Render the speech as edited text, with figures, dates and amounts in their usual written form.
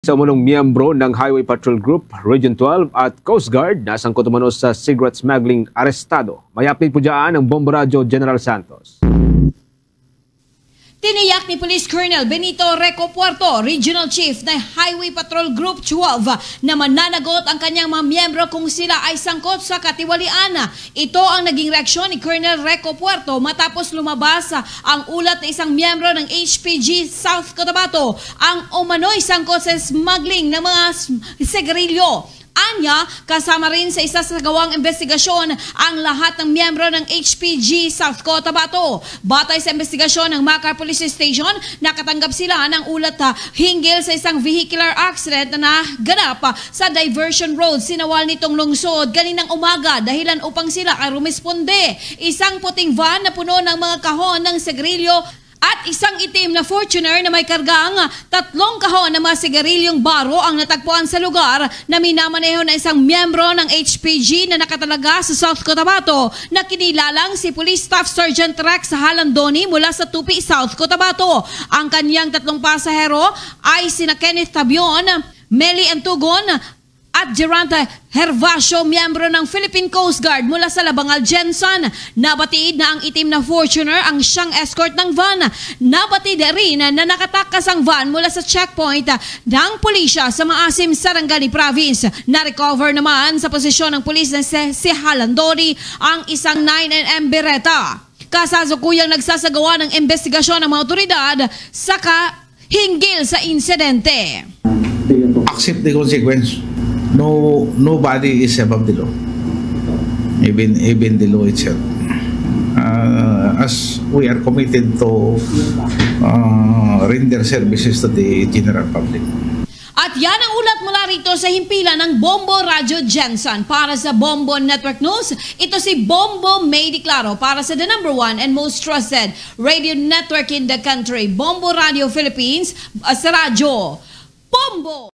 Sa umunong miyembro ng Highway Patrol Group, Region 12 at Coast Guard na sangkot umano sa cigarette smuggling arestado. May update po dyan ang Bombo Radio General Santos. Tiniyak ni Police Colonel Benito Reco Puerto, Regional Chief ng Highway Patrol Group 12 na mananagot ang kanyang mga miyembro kung sila ay sangkot sa katiwalian. Ito ang naging reaksyon ni Colonel Reco Puerto matapos lumabas ang ulat ng isang miyembro ng HPG South Cotabato ang umano'y sangkot sa smuggling ng mga sigarilyo. Anya, kasama rin sa isa sa gawang investigasyon ang lahat ng miyembro ng HPG South Cotabato. Batay sa investigasyon ng Macar Police Station, nakatanggap sila ng ulat hinggil sa isang vehicular accident na naganap sa Diversion Road, Sinawal nitong lungsod kaninang umaga, dahilan upang sila ay rumisponde. Isang puting van na puno ng mga kahon ng sigarilyo at isang itim na Fortuner na may kargang 3 kahon ng mga sigarilyong baro ang natagpuan sa lugar na minamaneho ng isang miyembro ng HPG na nakatalaga sa South Cotabato na kinilalang si Police Staff Sergeant Rex Halandoni mula sa Tupi, South Cotabato. Ang kanyang 3 pasahero ay sina Kenneth Tabion, Meli Antugon at Geranta Hervasio, miyembro ng Philippine Coast Guard mula sa Labangal, Jensen. Nabatid na ang itim na Fortuner ang siyang escort ng van. Nabatid rin na nakatakas ang van mula sa checkpoint ng pulisya sa Maasim, Sarangani Province. Na-recover naman sa posisyon ng pulis na si Halandori ang isang 9mm Beretta. Kasasukuyang nagsasagawa ng investigasyon ng mga otoridad saka hinggil sa insidente. Accept the consequence. Nobody is above the law, even the law itself. As we are committed to render services to the general public. At yan ang ulat mula rito sa himpilan ng Bombo Radio Jensen. Para sa Bombo Network News, ito si Bombo May Declaro para sa the #1 and most trusted radio network in the country, Bombo Radio Philippines, sa radyo Bombo!